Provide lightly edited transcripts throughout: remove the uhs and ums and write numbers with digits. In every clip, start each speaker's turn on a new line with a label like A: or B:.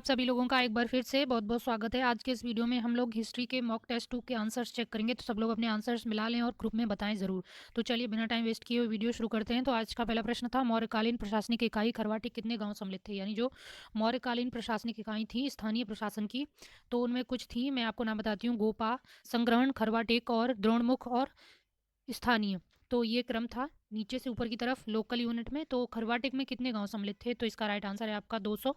A: आप सभी लोगों का एक बार फिर से बहुत-बहुत स्वागत है। आज के इस वीडियो में हम लोग हिस्ट्री के मॉक टेस्ट 2 के आंसर्स चेक करेंगे, तो सब लोग अपने आंसर्स मिला लें और ग्रुप में बताएं ज़रूर। तो चलिए बिना टाइम वेस्ट किए हुए वीडियो शुरू करते हैं। तो आज का पहला प्रश्न था, मौर्यकालीन प्रशासनिक इकाई खरवाटी कितने गाँव सम्मिलित थे? यानी जो मौर्यकालीन प्रशासनिक इकाई थी स्थानीय प्रशासन की, तो उनमें कुछ थी, मैं आपको नाम बताती हूँ। गोपा, संग्रहण, खरवाटेक और द्रोणमुख और स्थानीय। तो ये क्रम था नीचे से ऊपर की तरफ लोकल यूनिट में। तो खरवाटेक में कितने गाँव सम्मिलित थे? तो इसका राइट आंसर है आपका 200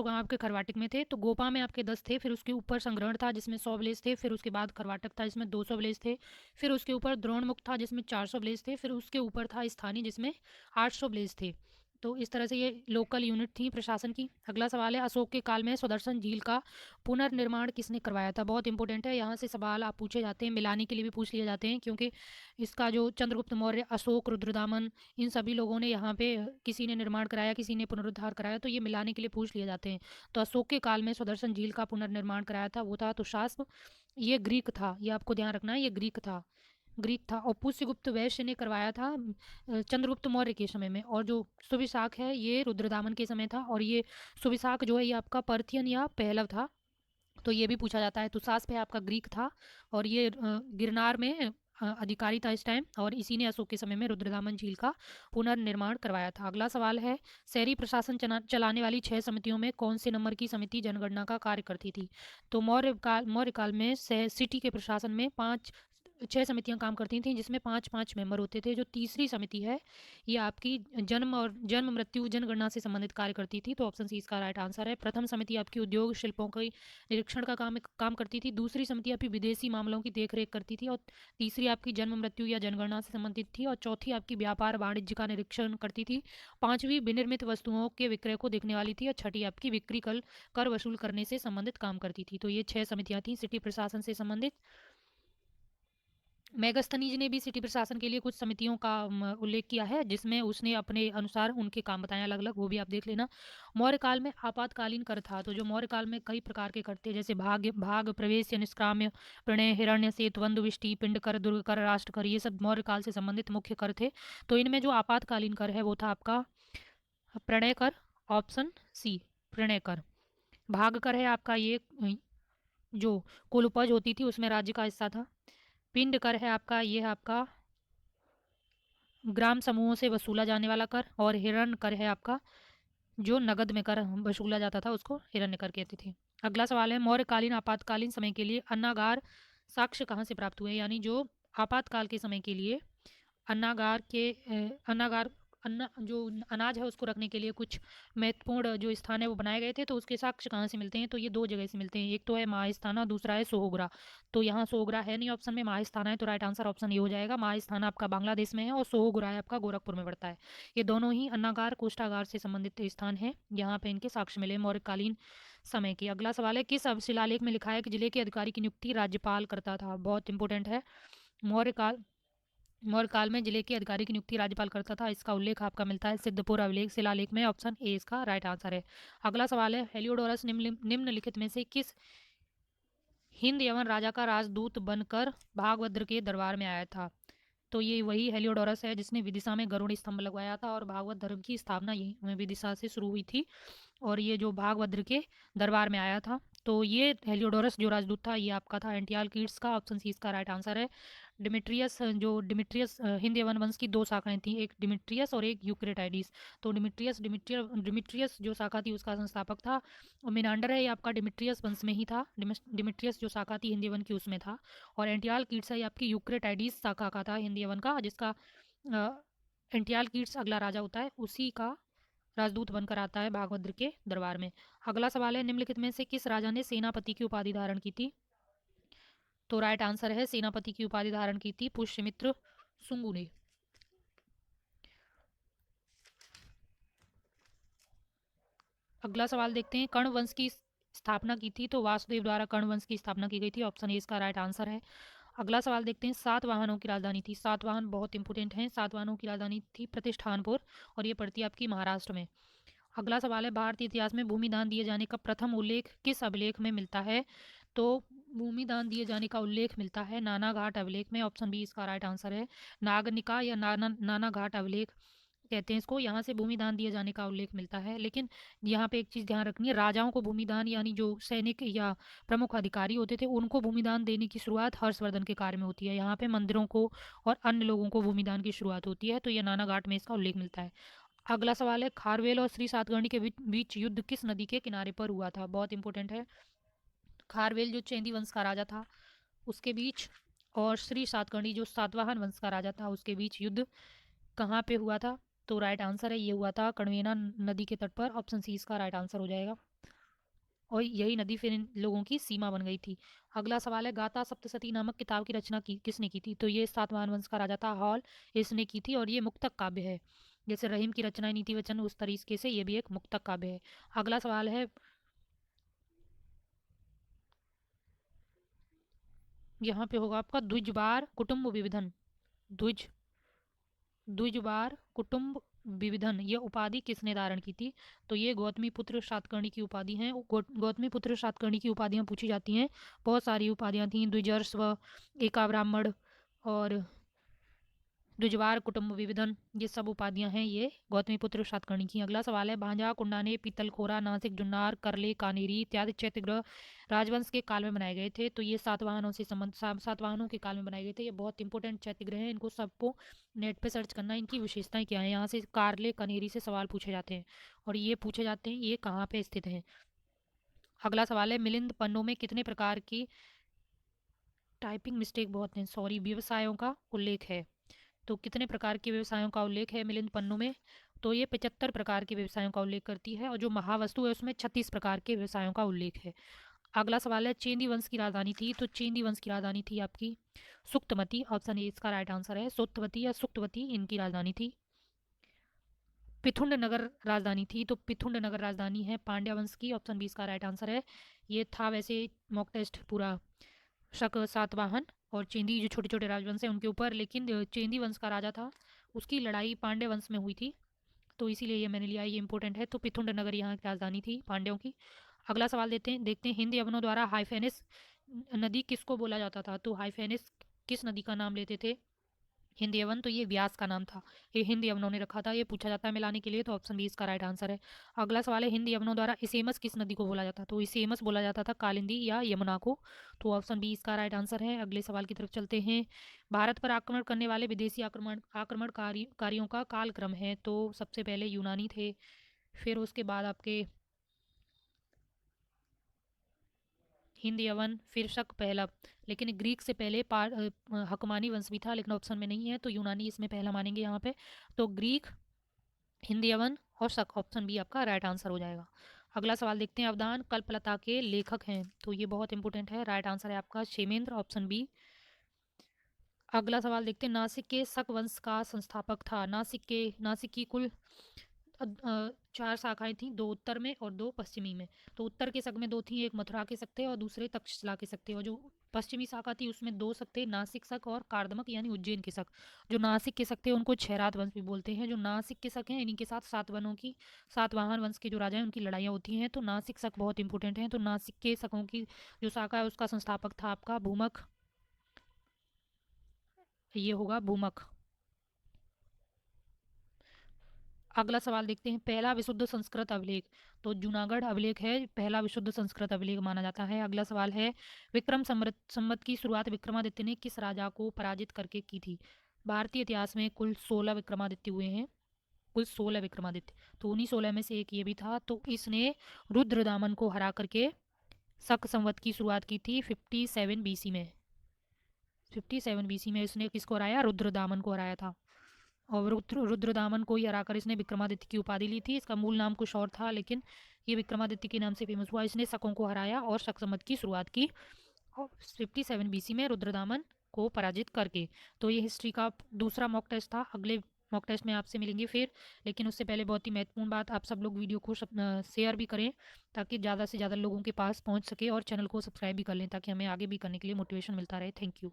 A: गांव आपके खरवाटिक में थे। तो गोपा में आपके 10 थे, फिर उसके ऊपर संग्रहण था जिसमें 100 विलेज थे, फिर उसके बाद खरवाटक था जिसमें 200 विलेज थे, फिर उसके ऊपर द्रोणमुख था जिसमें 400 विलेज थे, फिर उसके ऊपर था स्थानीय जिसमें 800 विलेज थे। तो इस तरह से ये लोकल यूनिट थी प्रशासन की। अगला सवाल है, अशोक के काल में सुदर्शन झील का पुनर्निर्माण किसने करवाया था? बहुत इंपॉर्टेंट है, यहाँ से सवाल आप पूछे जाते हैं, मिलाने के लिए भी पूछ लिए जाते हैं, क्योंकि इसका जो चंद्रगुप्त मौर्य, अशोक, रुद्रदामन, इन सभी लोगों ने यहाँ पे किसी ने निर्माण कराया, किसी ने पुनरुद्धार कराया, तो ये मिलाने के लिए पूछ लिए जाते हैं। तो अशोक के काल में सुदर्शन झील का पुनर्निर्माण कराया था, वो था तुषास्प। ये ग्रीक था, ये आपको ध्यान रखना है, ये ग्रीक था। और पुष्यगुप्त वैश्य ने करवाया था चंद्रगुप्त मौर्य के समय में। और जो सुविशाख है ये रुद्रदामन के समय था, और ये सुविशाख जो है ये आपका पर्थियन या पहलव था। तो ये भी पूछा जाता है। तुषास्प है आपका ग्रीक था, और ये गिरनार में अधिकारी था इस टाइम, और इसी ने अशोक के समय में रुद्रदामन झील का पुनर्निर्माण करवाया था। अगला सवाल है, शहरी प्रशासन चलाने वाली 6 समितियों में कौन से नंबर की समिति जनगणना का कार्य करती थी? तो मौर्य काल में सिटी के प्रशासन में 6 समितियां काम करती थीं, जिसमें 5-5 मेंबर होते थे। जो तीसरी समिति है ये आपकी जन्म मृत्यु जनगणना से संबंधित कार्य करती थी। तो ऑप्शन सी इसका राइट आंसर है। प्रथम समिति आपकी उद्योग शिल्पों की निरीक्षण का काम करती थी। दूसरी समिति आपकी विदेशी मामलों की देखरेख करती थी, और तीसरी आपकी जन्म मृत्यु या जनगणना से संबंधित थी, और चौथी आपकी व्यापार वाणिज्य का निरीक्षण करती थी। पांचवी विनिर्मित वस्तुओं के विक्रय को देखने वाली थी, और छठी आपकी बिक्री कर वसूल करने से संबंधित काम करती थी। तो ये 6 समितियां थी सिटी प्रशासन से संबंधित। मेगस्थनीज ने भी सिटी प्रशासन के लिए कुछ समितियों का उल्लेख किया है, जिसमें उसने अपने अनुसार उनके काम बताए अलग अलग, वो भी आप देख लेना। मौर्य काल में आपातकालीन कर था। तो जो मौर्य काल में कई प्रकार के कर थे, जैसे भाग प्रवेश या निष्क्राम्य, प्रणय, हिरण्य, सेतुबंध, विष्टि, पिंड कर, दुर्ग कर, राष्ट्र कर, ये सब मौर्य काल से संबंधित मुख्य कर थे। तो इनमें जो आपातकालीन कर है वो था आपका प्रणय कर, ऑप्शन सी प्रणय कर। भाग कर है आपका ये जो कुल उपज होती थी उसमें राज्य का हिस्सा था। पिंड कर है आपका, ये है आपका ग्राम समूहों से वसूला जाने वाला कर। और हिरण्य कर है आपका जो नगद में कर वसूला जाता था, उसको हिरण्य कर कहते थे। अगला सवाल है, मौर्यकालीन आपातकालीन समय के लिए अन्नागार साक्ष्य कहाँ से प्राप्त हुए? यानी जो आपातकाल के समय के लिए अन्नागार अन्न जो अनाज है उसको रखने के लिए कुछ महत्वपूर्ण जो स्थान है वो बनाए गए थे। तो उसके साक्ष्य कहाँ से मिलते हैं? तो ये 2 जगह से मिलते हैं, एक तो है महास्थाना, दूसरा है सोहगरा। तो यहाँ सोहगरा है नहीं ऑप्शन में, महास्थाना है, तो राइट आंसर ऑप्शन ये हो जाएगा। महास्थाना आपका बांग्लादेश में है, और सोहगरा है आपका गोरखपुर में पड़ता है। ये दोनों ही अन्नागार कोष्ठागार से संबंधित स्थान है, यहाँ पे इनके साक्ष्य मिले मौर्यकालीन समय के। अगला सवाल है, किस शिलालेख में लिखा है कि जिले के अधिकारी की नियुक्ति राज्यपाल करता था? बहुत इंपॉर्टेंट है। मौर्यकाल मौर्यकाल में जिले के अधिकारी की नियुक्ति राज्यपाल करता था। इसका उल्लेख आपका मिलता है सिद्धपुर अभिलेख शिलालेख में, ऑप्शन ए इसका राइट आंसर है। अगला सवाल है, हेलियोडोरस निम्नलिखित में से किस हिंद यवन राजा का राजदूत बनकर भागभद्र के दरबार में आया था? तो ये वही हेलियोडोरस है जिसने विदिशा में गरुड़ स्तंभ लगवाया था, और भागवत धर्म की स्थापना यही विदिशा से शुरू हुई थी, और ये जो भागभद्र के दरबार में आया था। तो ये हेलियोडोरस जो राजदूत था ये आपका था एंटियालकीड्स का, ऑप्शन सी इसका राइट आंसर है। डिमिट्रियस हिंद यवन वंश की 2 शाखाएं थी, एक डिमिट्रियस और एक यूक्रेटाइडिस। तो डिमिट्रियस जो शाखा थी उसका संस्थापक था। और मिनांडर है ये आपका डिमिट्रियस वंश में ही था, डिमिट्रियस जो शाखा थी हिंद यवन की उसमें था। और एंटियालकीड्स है ये आपकी यूक्रेटाइडिस शाखा का था हिंद यवन का, जिसका एंटियालकीड्स अगला राजा होता है, उसी का राजदूत बनकर आता है भागभद्र के दरबार में। अगला सवाल है, निम्नलिखित में से किस राजा ने सेनापति की उपाधि धारण की थी? तो राइट आंसर है, सेनापति की उपाधि धारण की थी पुष्यमित्र सुंगु ने। अगला सवाल देखते हैं, कर्ण वंश की स्थापना की थी? तो वासुदेव द्वारा कर्ण वंश की स्थापना की गई थी, ऑप्शन ए इसका राइट आंसर है। अगला सवाल देखते हैं, सातवाहनों की राजधानी थी? सातवाहन बहुत इंपोर्टेंट है, सातवाहनों की राजधानी थी प्रतिष्ठानपुर, और ये पड़ती है आपकी महाराष्ट्र में। अगला सवाल है, भारतीय इतिहास में भूमि दान दिए जाने का प्रथम उल्लेख किस अभिलेख में मिलता है? तो भूमि दान दिए जाने का उल्लेख मिलता है नाना घाट अभिलेख में, ऑप्शन बी इसका राइट आंसर है। नागनिका या नाना घाट अभिलेख कहते हैं इसको, यहाँ से भूमिदान दिए जाने का उल्लेख मिलता है। लेकिन यहाँ पे एक चीज़ ध्यान रखनी है, राजाओं को भूमिदान यानी जो सैनिक या प्रमुख अधिकारी होते थे उनको भूमिदान देने की शुरुआत हर्षवर्धन के कार्य में होती है। यहाँ पे मंदिरों को और अन्य लोगों को भूमिदान की शुरुआत होती है, तो ये नानाघाट में इसका उल्लेख मिलता है। अगला सवाल है, खारवेल और श्री सातकर्णी के बीच युद्ध किस नदी के किनारे पर हुआ था? बहुत इंपॉर्टेंट है। खारवेल जो चेंदी वंश का राजा था उसके बीच, और श्री सातकर्णी जो सातवाहन वंश का राजा था उसके बीच युद्ध कहाँ पे हुआ था? तो राइट आंसर है, ये हुआ था कण्वेना नदी के तट पर। ऑप्शन सी इसका राइट आंसर हो जाएगा। और यही नदी फिर इन लोगों की सीमा बन गई थी। अगला सवाल है, गाथा सप्तशती नामक किताब की रचना किसने की थी? तो ये सातवाहन वंश का राजा था हॉल, इसने की थी, और ये मुक्तक काव्य है। जैसे रहीम की रचना नीति वचन, उस तरीके से ये भी एक मुक्तक काव्य है। अगला सवाल है, यहाँ पे होगा आपका द्विजबार कुटुंब विविधन। द्विज द्विजबार कुटुंब विविधन ये उपाधि किसने धारण की थी? तो ये गौतमी पुत्र सातकर्णी की उपाधि है। गौतमी पुत्र सातकर्णी की उपाधियां पूछी जाती हैं। बहुत सारी उपाधियां थीं, द्विजर्ष व एका ब्राह्मण और द्विजवार कुटुंब विविधन, ये सब उपाधियां हैं ये गौतमी पुत्र सातकर्णी की। अगला सवाल है, भांजा कुंडाने पीतलखोरा नासिक जुन्नार करले कानेरी इत्यादि चैत्यग्रह राजवंश के काल में बनाए गए थे। तो ये सातवाहनों से संबंध सातवाहनों के काल में बनाए गए थे। ये बहुत इंपॉर्टेंट चैत्यग्रह हैं, इनको सबको नेट पे सर्च करना, इनकी विशेषताएं क्या है। यहाँ से कारले कनेरी से सवाल पूछे जाते हैं, और ये पूछे जाते हैं ये कहाँ पे स्थित है। अगला सवाल है, मिलिंद पन्नों में कितने प्रकार की, टाइपिंग मिस्टेक बहुत है सॉरी, व्यवसायों का उल्लेख है? तो कितने प्रकार के व्यवसायों का उल्लेख है मिलिंद पन्नों में? तो ये 75 प्रकार के व्यवसायों का उल्लेख करती है, और जो महावस्तु है उसमें 36 प्रकार के व्यवसायों का उल्लेख है। अगला सवाल है, चेंदी वंश की राजधानी थी? तो चेंदी वंश की राजधानी थी आपकी सुक्तमती। ऑप्शन ए इसका राइट आंसर है, सुक्तवती या सुक्तवती इनकी राजधानी थी। पिथुंड नगर राजधानी थी? तो पिथुंड नगर राजधानी है पांड्या वंश की। ऑप्शन बी इसका राइट आंसर है। ये था वैसे मॉक टेस्ट पूरा शक सातवाहन और चेंदी जो छोटे छोटे राजवंश हैं उनके ऊपर, लेकिन चेंदी वंश का राजा था उसकी लड़ाई पांड्य वंश में हुई थी, तो इसीलिए ये मैंने लिया, ये इंपॉर्टेंट है। तो पिथुंड नगर यहाँ की राजधानी थी पांड्यों की। अगला सवाल देखते हैं, हिंद यवनों द्वारा हाइफेनिस नदी किसको बोला जाता था? तो हाइफेनिस किस नदी का नाम लेते थे हिंद यवन? तो ये व्यास का नाम था, ये हिंद यवनों ने रखा था, ये पूछा जाता है मिलाने के लिए। तो ऑप्शन बी इसका राइट आंसर है। अगला सवाल है, हिंद यवनों द्वारा इसेमस किस नदी को बोला जाता? तो इसेमस बोला जाता था कालिंदी या यमुना को। तो ऑप्शन बी इसका राइट आंसर है। अगले सवाल की तरफ चलते हैं, भारत पर आक्रमण करने वाले विदेशी आक्रमणकारियों का कालक्रम है? तो सबसे पहले यूनानी थे, फिर उसके बाद आपके हिंद यवन, फिर शक पहला, लेकिन ग्रीक से पहले हकमानी वंश भी था, लेकिन ऑप्शन में नहीं है, तो यूनानी इसमें पहला मानेंगे यहाँ पे। तो ग्रीक, हिंद यवन और शक, ऑप्शन बी आपका राइट आंसर हो जाएगा। अगला सवाल देखते हैं, अवदान कल्पलता के लेखक हैं? तो ये बहुत इंपॉर्टेंट है, राइट आंसर है आपका क्षेमेंद्र, ऑप्शन बी। अगला सवाल देखते हैं, नासिक के शक वंश का संस्थापक था? नासिक की कुल 4 शाखाएं थीं, 2 उत्तर में और 2 पश्चिमी में। तो उत्तर के शक में 2 थी, एक मथुरा के शक थे और दूसरे तक्षशिला के शक थे, और जो पश्चिमी शाखा थी उसमें 2 शक थे, नासिक शक और कार्दमक यानी उज्जैन के शक। जो नासिक के शक थे उनको क्षैरात वंश भी बोलते हैं। जो नासिक के शक हैं इन्हीं के साथ सातवाहन वंश के जो राजा हैं उनकी लड़ाइयाँ होती हैं। तो नासिक शक बहुत इंपॉर्टेंट है। तो नासिक के शकों की जो शाखा है उसका संस्थापक था आपका भूमक, ये होगा भूमक। अगला सवाल देखते हैं, पहला विशुद्ध संस्कृत अभिलेख? तो जूनागढ़ अभिलेख है, पहला विशुद्ध संस्कृत अभिलेख माना जाता है। अगला सवाल है, विक्रम संवत की शुरुआत विक्रमादित्य ने किस राजा को पराजित करके की थी? भारतीय इतिहास में कुल 16 विक्रमादित्य हुए हैं, कुल 16 विक्रमादित्य, तो उन्हीं 16 में से एक ये भी था। तो इसने रुद्रदामन को हरा करके शक संवत की शुरुआत की थी 57 बीसी में। 57 बीसी में इसने किसको हराया? रुद्रदामन को हराया था, और रुद्रदामन को ही हराकर इसने विक्रमादित्य की उपाधि ली थी। इसका मूल नाम कुछ और था, लेकिन ये विक्रमादित्य के नाम से फेमस हुआ। इसने शकों को हराया और शक संवत की शुरुआत की 57 बीसी में रुद्रदामन को पराजित करके। तो ये हिस्ट्री का दूसरा मॉक टेस्ट था। अगले मॉक टेस्ट में आपसे मिलेंगे फिर, लेकिन उससे पहले बहुत ही महत्वपूर्ण बात, आप सब लोग वीडियो को शेयर भी करें ताकि ज़्यादा से ज़्यादा लोगों के पास पहुँच सके, और चैनल को सब्सक्राइब भी कर लें ताकि हमें आगे भी करने के लिए मोटिवेशन मिलता रहे। Thank you.